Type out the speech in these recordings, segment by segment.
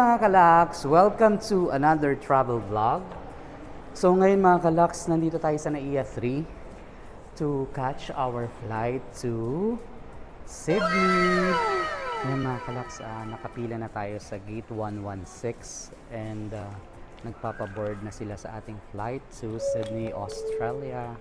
mga kalaks! Welcome to another travel vlog. So ngayon mga kalaks, nandito tayo sa NAIA 3 to catch our flight to Sydney. Ngayon mga kalaks, nakapila na tayo sa gate 116 and nagpapaboard na sila sa ating flight to Sydney, Australia.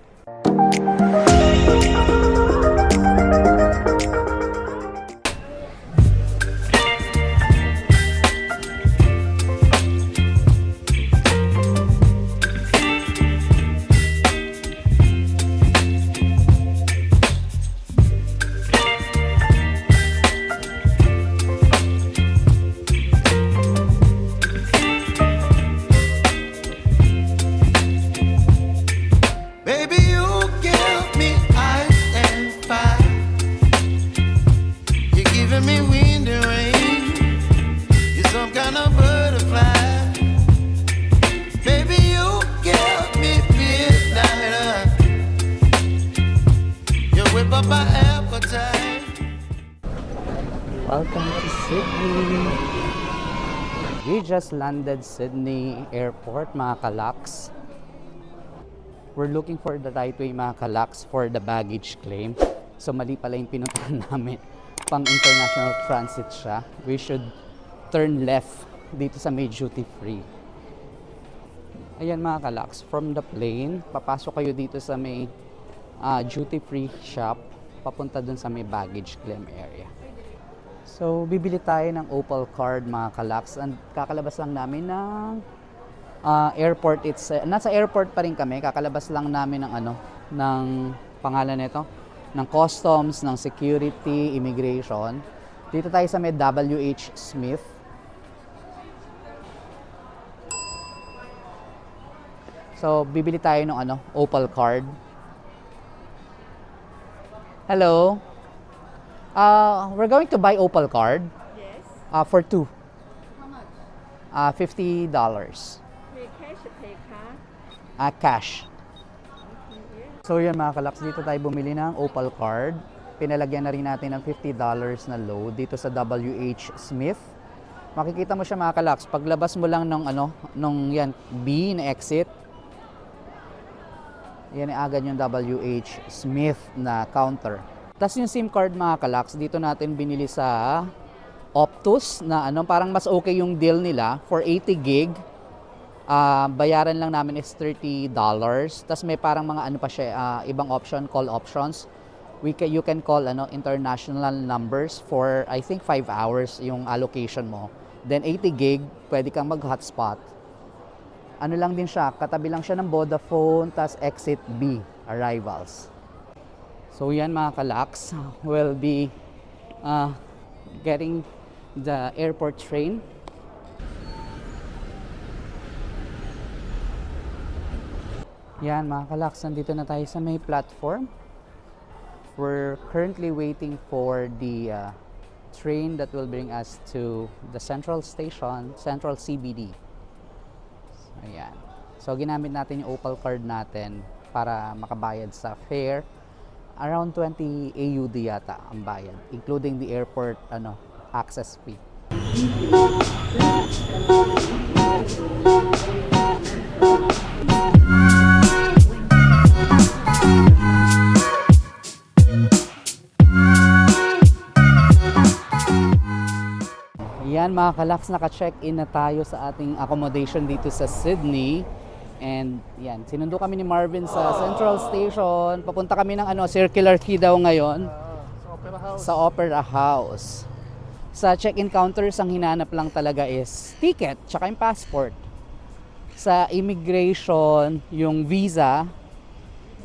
Welcome to Sydney. We just landed Sydney Airport mga kalaks. We're looking for the right way mga kalaks for the baggage claim. So mali pala yung pinuntahan namin. Pang international transit siya. We should turn left dito sa may duty free. Ayan mga kalaks, from the plane, papasok kayo dito sa may duty free shop papunta dun sa may baggage claim area. So, bibili tayo ng Opal card mga kalaks and kakalabas lang namin ng airport. Nasa airport pa rin kami, kakalabas lang namin ng ng pangalan nito, ng customs, ng security, immigration. Dito tayo sa may WH Smith. So, bibili tayo ng Opal card. Hello. We're going to buy Opal card. Yes. For two. How much? $50. Pay cash or pay card? Cash. Yeah. So yan mga kalaks, dito tayo bumili ng Opal card. Pinalagyan na rin natin ng $50 na load dito sa WH Smith. Makikita mo siya mga kalaks, paglabas mo lang ng nung yan, B na exit. Yan agad yung WH Smith na counter. Tapos yung SIM card mga kalaks, dito natin binili sa Optus na parang mas okay yung deal nila for 80 gig. Bayaran lang namin is $30. Tapos may parang mga pa siya, ibang option, call options. You can call international numbers for I think 5 hours yung allocation mo. Then 80 gig, pwede kang mag-hotspot. Ano lang din siya, katabi lang siya ng Vodafone, tapos exit B, arrivals. So yan mga kalaks, we'll be getting the airport train. Yan mga kalaks, nandito na tayo sa may platform. We're currently waiting for the train that will bring us to the central station, central CBD. So, ayan. So ginamit natin yung Opal card natin para makabayad sa fare. Around 20 AUD yata ang bayad, including the airport access fee. Yan mga kalaks, naka-check-in na tayo sa ating accommodation dito sa Sydney. And yan, sinundo kami ni Marvin sa Central Station. Papunta kami ng Circular Quay daw ngayon. Sa Opera House. Sa check-in counters, ang hinanap lang talaga is ticket, tsaka yung passport. Sa immigration, yung visa.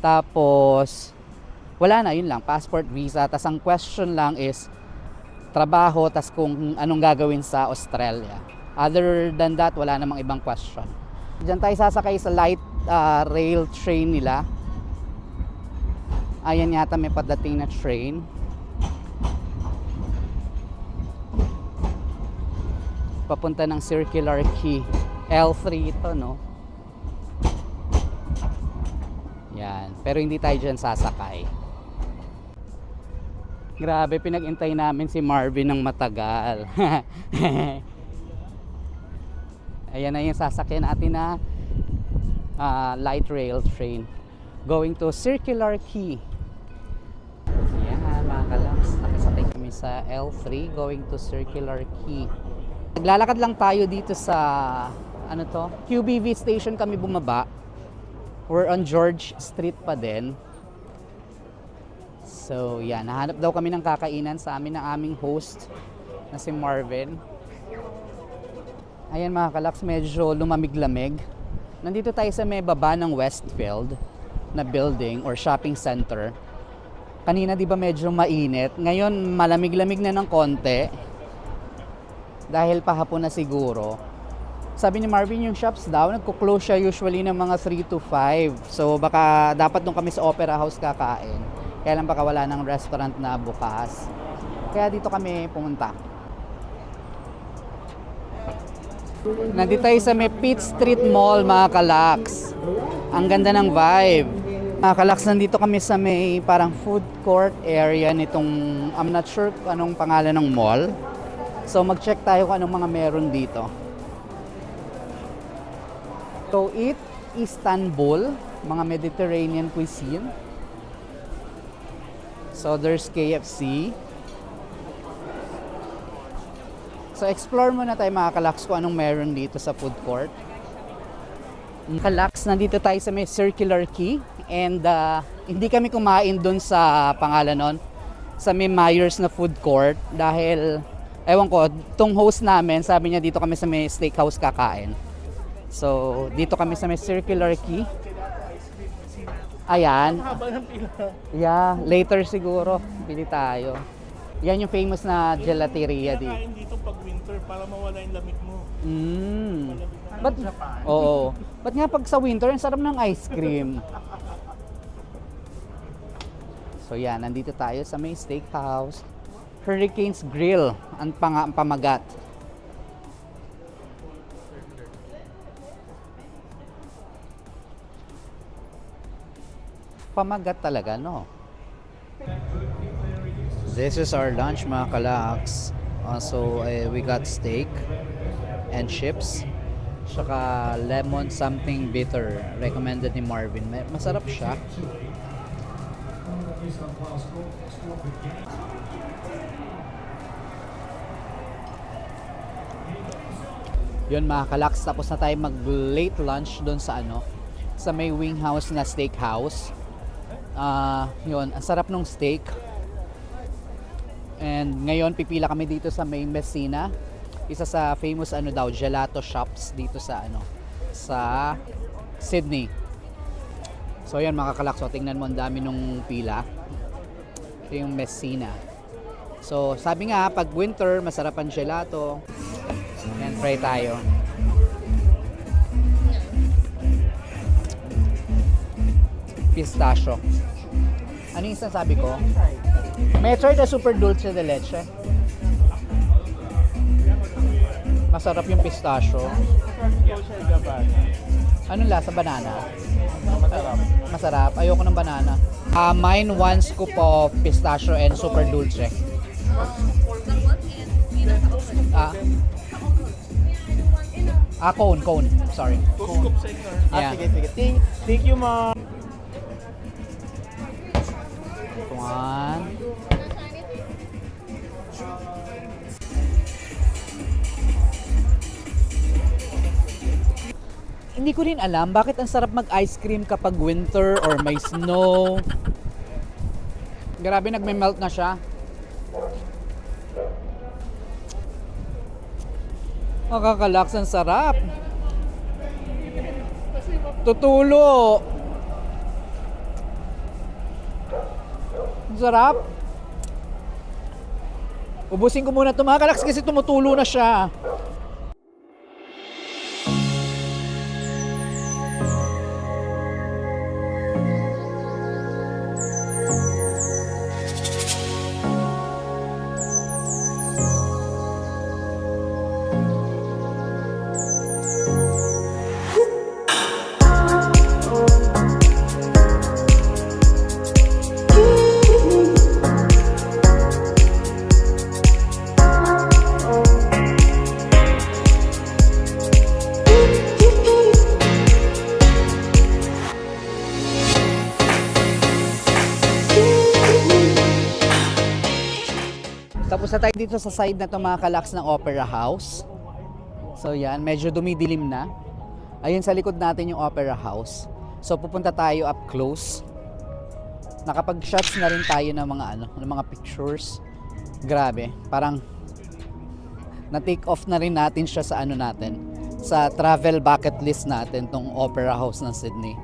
Tapos, wala na, yun lang, passport, visa. Tapos ang question lang is trabaho, tas kung anong gagawin sa Australia. Other than that, wala namang ibang question. Diyan tayo sasakay sa light rail train nila. Ayan yata may padating na train. Papunta ng Circular Quay. L3 ito, no? Yan. Pero hindi tayo dyan sasakay. Grabe, pinag-intay namin si Marvin ng matagal. Ayan na yung sasakyan natin na light rail train going to Circular Quay. Ayan mga kalaks, nakasakay kami sa L3 going to Circular Quay. Naglalakad lang tayo dito sa ano to, QBV station kami bumaba. We're on George Street pa din. So yan, nahanap daw kami ng kakainan sa amin ng aming host na si Marvin. Ayan mga kalaks, medyo lumamig-lamig. Nandito tayo sa may baba ng Westfield na building or shopping center. Kanina di ba medyo mainit? Ngayon malamig-lamig na ng konti. Dahil pahapon na siguro. Sabi ni Marvin yung shops daw, nagko-close siya usually ng mga 3 to 5. So baka dapat nung kami sa Opera House kakain. Kaya lang baka wala ng restaurant na bukas. Kaya dito kami pumunta. Nandito tayo sa may Pitt Street Mall mga kalaks. Ang ganda ng vibe. Mga kalaks, nandito kami sa may parang food court area nitong, I'm not sure anong pangalan ng mall. So mag-check tayo kung anong mga meron dito. So Eat Istanbul, mga Mediterranean cuisine. So there's KFC. So explore muna tayo mga kalaks kung anong meron dito sa food court. Kalaks, nandito tayo sa may Circular Quay and hindi kami kumain doon sa pangalan nun, sa may Myers na food court dahil ewan ko, tong host namin sabi niya dito kami sa may steakhouse kakain. So dito kami sa may Circular Quay. Ayan. Yeah, later siguro bili tayo. Yan yung famous na gelateria dito. Kakain dito pag winter para mawala yung lamig mo. But, oo. Ba't nga pag sa winter, ang sarap ng ice cream. So yan, nandito tayo sa may steakhouse. Hurricane's Grill, ang pamagat. Pamagat talaga, no? This is our lunch mga kalaks. So we got steak and chips. Saka lemon something bitter. Recommended ni Marvin. Masarap siya. Yun mga kalaks. Tapos na tayo mag late lunch doon sa sa may wing house na steakhouse. Yun, ang sarap ng steak. And ngayon pipila kami dito sa may Messina, isa sa famous gelato shops dito sa sa Sydney. So yan mga kalaks, so tingnan mo ang dami nung pila. Ito yung Messina. So sabi nga pag winter masarap ang gelato. Yan, try tayo. Pistachio. Ano yung sabi ko? May try the super dulce de leche. Masarap yung pistachio. Anong lasa? Banana? Masarap. Masarap. Ayoko ng banana. Mine 1 scoop of pistachio and super dulce. Cone. Sorry. Scoop sa inyo. Yeah. Sige. Thank you, ma. One. Hindi ko rin alam bakit ang sarap mag-ice cream kapag winter or may snow. Grabe, nagme-melt na siya. Makakalaks, ang sarap. Tutulo. Ang sarap. Ubusin ko muna ito mga kalaks kasi tumutulo na siya. Isa tayo dito sa side na to mga kalaks ng Opera House. So yan, medyo dumidilim na. Ayun sa likod natin yung Opera House. So pupunta tayo up close. Nakapag-shots na rin tayo ng mga ng mga pictures. Grabe, parang na-take off na rin natin siya sa natin, sa travel bucket list natin tong Opera House ng Sydney.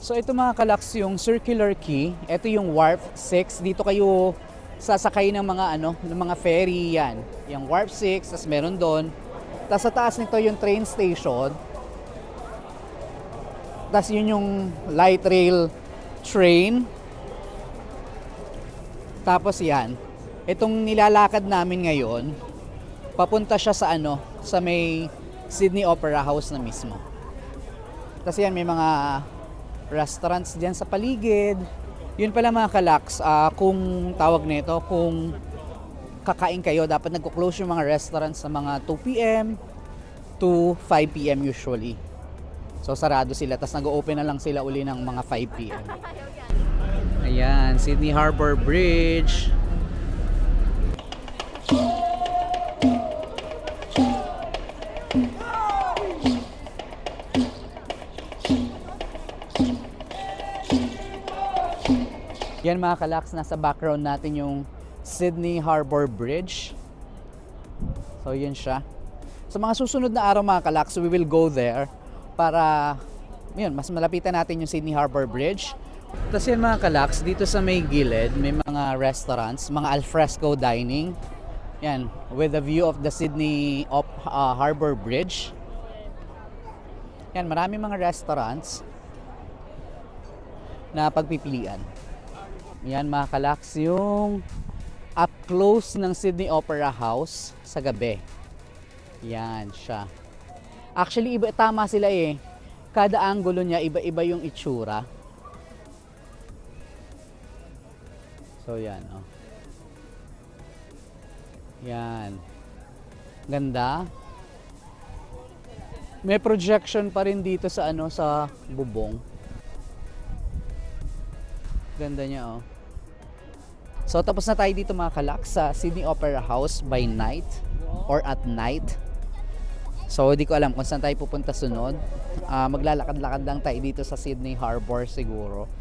So ito mga kalaks yung Circular Quay. Ito yung Wharf 6. Dito kayo sasakay ng mga ng mga ferry yan. Yung Wharf 6, tas meron doon. Tas sa taas nito yung train station. Tas yun yung light rail train. Tapos yan. Itong nilalakad namin ngayon, papunta siya sa sa may Sydney Opera House na mismo. Tas yan, may mga restaurants diyan sa paligid. Yun pala mga kalaks, kung tawag nito, kung kakain kayo, dapat nagko-close yung mga restaurants sa mga 2 p.m. to 5 p.m. usually. So sarado sila, tas nag-open na lang sila uli ng mga 5 p.m. Ayan, Sydney Harbour Bridge. Yan mga kalaks, nasa background natin yung Sydney Harbour Bridge. So yun siya. Sa mga susunod na araw mga kalaks, we will go there para mas malapitan natin yung Sydney Harbour Bridge. Tapos yan mga kalaks, dito sa may gilid, may mga restaurants, mga alfresco dining. Yan, with a view of the Sydney Harbour Bridge. Yan, marami mga restaurants na pagpipilian. Yan mga kalaks, yung up close ng Sydney Opera House sa gabi. Yan siya. Actually, tama sila eh. Kada angulo niya, iba-iba yung itsura. So yan, Yan. Ganda. May projection pa rin dito sa sa bubong. Ganda niya, So tapos na tayo dito mga kalaks sa Sydney Opera House by night or at night. So di ko alam kung saan tayo pupunta sunod. Maglalakad-lakad lang tayo dito sa Sydney Harbour siguro.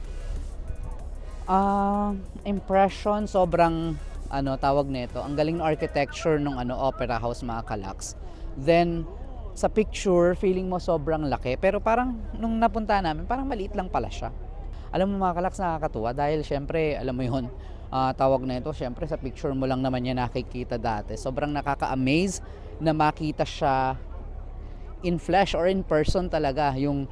Impression, sobrang tawag nito, ang galing ng architecture ng Opera House mga kalaks. Then sa picture, feeling mo sobrang laki, pero parang nung napunta namin, parang maliit lang pala siya. Alam mo mga kalaks, nakakatuwa dahil syempre, alam mo yun, tawag na ito, syempre sa picture mo lang naman yan nakikita dati. Sobrang nakaka-amaze na makita siya in flesh or in person talaga, yung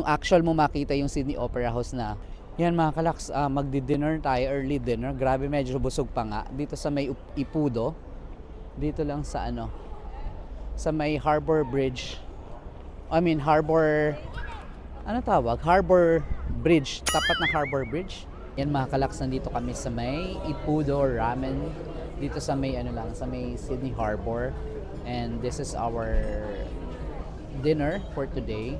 actual mo makita yung Sydney Opera House na. Yan mga kalaks, magdi-dinner tayo, early dinner. Grabe, medyo busog pa nga. Dito sa may Ipudo, dito lang sa sa may Harbour Bridge. Harbour, Harbour Bridge, tapat ng Harbour Bridge. Yan mga kalaks, nandito kami sa may Ipudo Ramen, dito sa may sa may Sydney Harbour. And this is our dinner for today.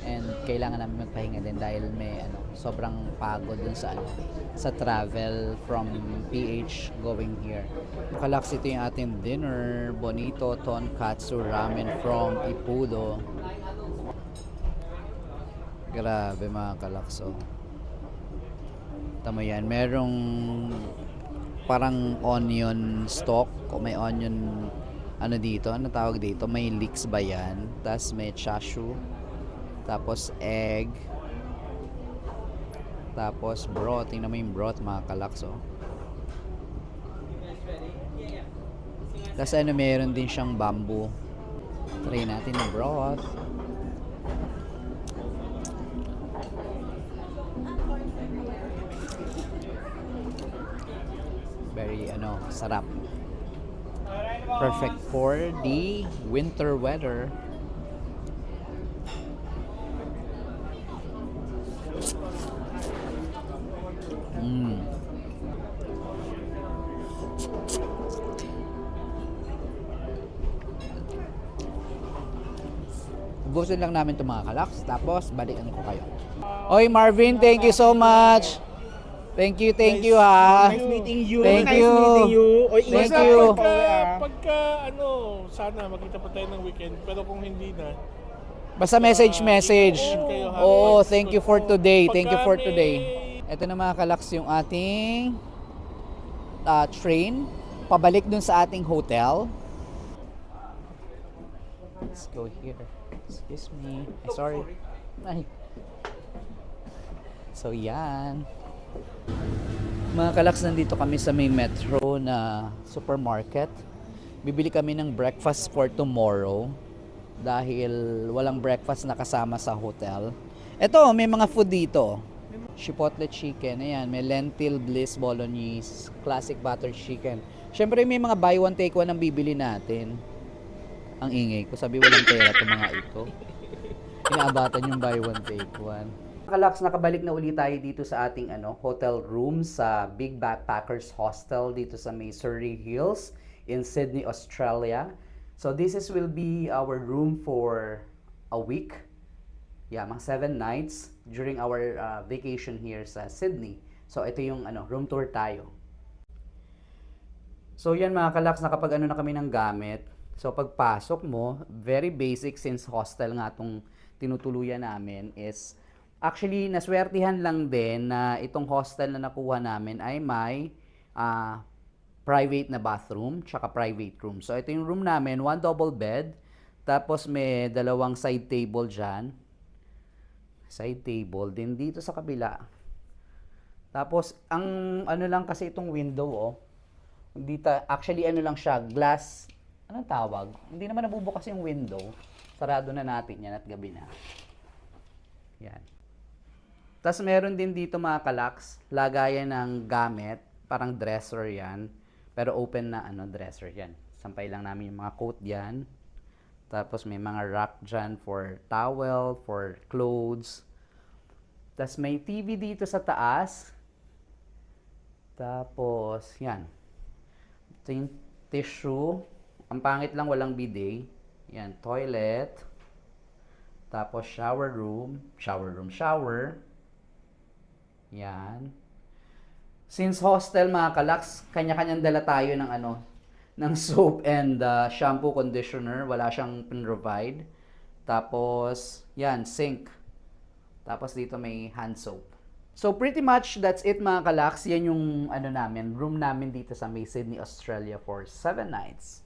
And kailangan namin magpahinga din dahil may sobrang pagod dun sa sa travel from PH going here. Kalaks, ito yung ating dinner, bonito tonkatsu ramen from Ipudo. Grabe mga kalaks, tama yan, merong parang onion stock o may onion dito, tawag dito, may leeks ba yan, tas may chashu, tapos egg, tapos broth. Tingnan mo yung broth mga kalaks, tas meron din siyang bamboo. Try natin yung broth. Very sarap. Perfect for the winter weather. Ubusin lang namin itong mga kalaks, tapos balikan ko kayo. Oy Marvin, thank you so much. Thank you ha. Nice meeting you. Thank Nice you. meeting you. Oy, Thank Isa, you. Pagka, sana makita pa tayo ng weekend. Pero kung hindi na, Basta message. kayo, ha? Oo, thank you for today. Pagka Thank you for may- today. Ito na mga kalaks yung ating train pabalik dun sa ating hotel. Let's go here. Excuse me. Ay, sorry. Ay. So, yan. Mga kalaks, nandito kami sa may metro na supermarket. Bibili kami ng breakfast for tomorrow dahil walang breakfast na kasama sa hotel. Ito, may mga food dito. Chipotle chicken, ayan, may lentil bliss bolognese, classic butter chicken. Syempre may mga buy one take one ang bibili natin. Ang ingay ko, sabi walang pera itong mga ito. Inaabatan yung buy one take one. Kalaks, nakabalik na ulit tayo dito sa ating hotel room sa Big Backpackers Hostel dito sa may Surrey Hills in Sydney, Australia. So this will be our room for a week. Yeah, mga 7 nights during our vacation here sa Sydney. So ito yung room tour tayo. So yan mga kalaks, nakapag na kami ng gamit. So pagpasok mo, very basic since hostel nga itong tinutuluyan namin is actually naswertihan lang din na itong hostel na nakuha namin ay may private na bathroom tsaka private room. So ito yung room namin, 1 double bed, tapos may 2 side table dyan. Side table din dito sa kabila. Tapos ang lang kasi itong window dito actually lang siya, glass, anong tawag? Hindi naman nabubukas yung window. Sarado na natin yan at gabi na. Yan. Tapos meron din dito mga kalaks, lagayan ng gamit, parang dresser yan. Pero open na dresser yan. Sampay lang namin yung mga coat diyan. Tapos may mga rack dyan for towel, for clothes. Tapos may TV dito sa taas. Tapos, yan. Ito yung tissue. Ang pangit lang, walang bidet. Yan, toilet. Tapos shower. Yan. Since hostel mga kalaks, kanya-kanyang dala tayo ng ng soap and shampoo, conditioner. Wala siyang provide. Tapos, yan, sink. Tapos dito may hand soap. So pretty much that's it mga kalaks. Yan yung namin, room namin dito sa may Sydney, Australia for 7 nights.